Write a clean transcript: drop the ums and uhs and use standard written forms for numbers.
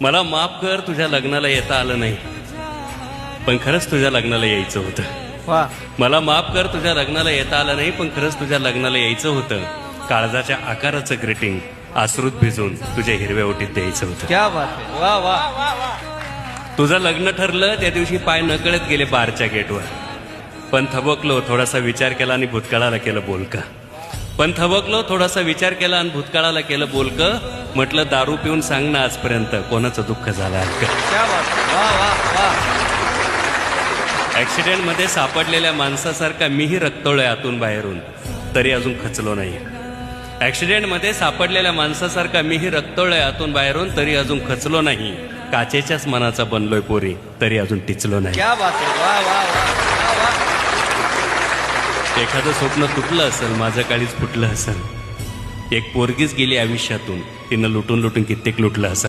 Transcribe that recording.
मला माफ कर तुझ्या लग्नाला येता आलं नाही, पण खरंच तुझ्या लग्नाला यायचं होतं. वा मला माफ कर तुझ्या लग्नाला येता आलं नाही, पण खरंच तुझ्या लग्नाला यायचं होतं. काळजाच्या आकाराचं ग्रीटिंग आसरूत भिजून तुझ्या हिरव्या ओटीत द्यायचं होतं. क्या बात आहे. वा वा तुझं लग्न ठरलं त्या दिवशी पाय नकळत गेले बारच्या गेटवर, पण थबकलो थोडासा विचार केला आणि भूतकाळाला केलं बोलका. पण थबकलो थोडासा विचार केला आणि भूतकाळाला केलं बोलकं. म्हटलं दारू पिऊन सांग ना आजपर्यंत कोणाचं दुःख झालं आहे का. क्या बात आहे. वा वा वा ऍक्सिडेंट मध्ये सापडलेल्या माणसासारखा मीही रक्तोळ्य आतून बाहेरून, तरी अजून खचलो नाही. ऍक्सिडेंट मध्ये सापडलेल्या माणसासारखा मीही रक्तोळ्य आतून बाहेरून, तरी अजून खचलो नाही. काचेच्याच मनाचा बनलोय पोरी, तरी अजून टिचलो नाही. क्या बात आहे. वा वा वा वा एखादं स्वप्न तुटलं असेल, माझं काळीच फुटलं असेल. एक पोरगीच गेली आयुष्यातून, तिनं लुटून लुटून कित्येक लुटलं असेल.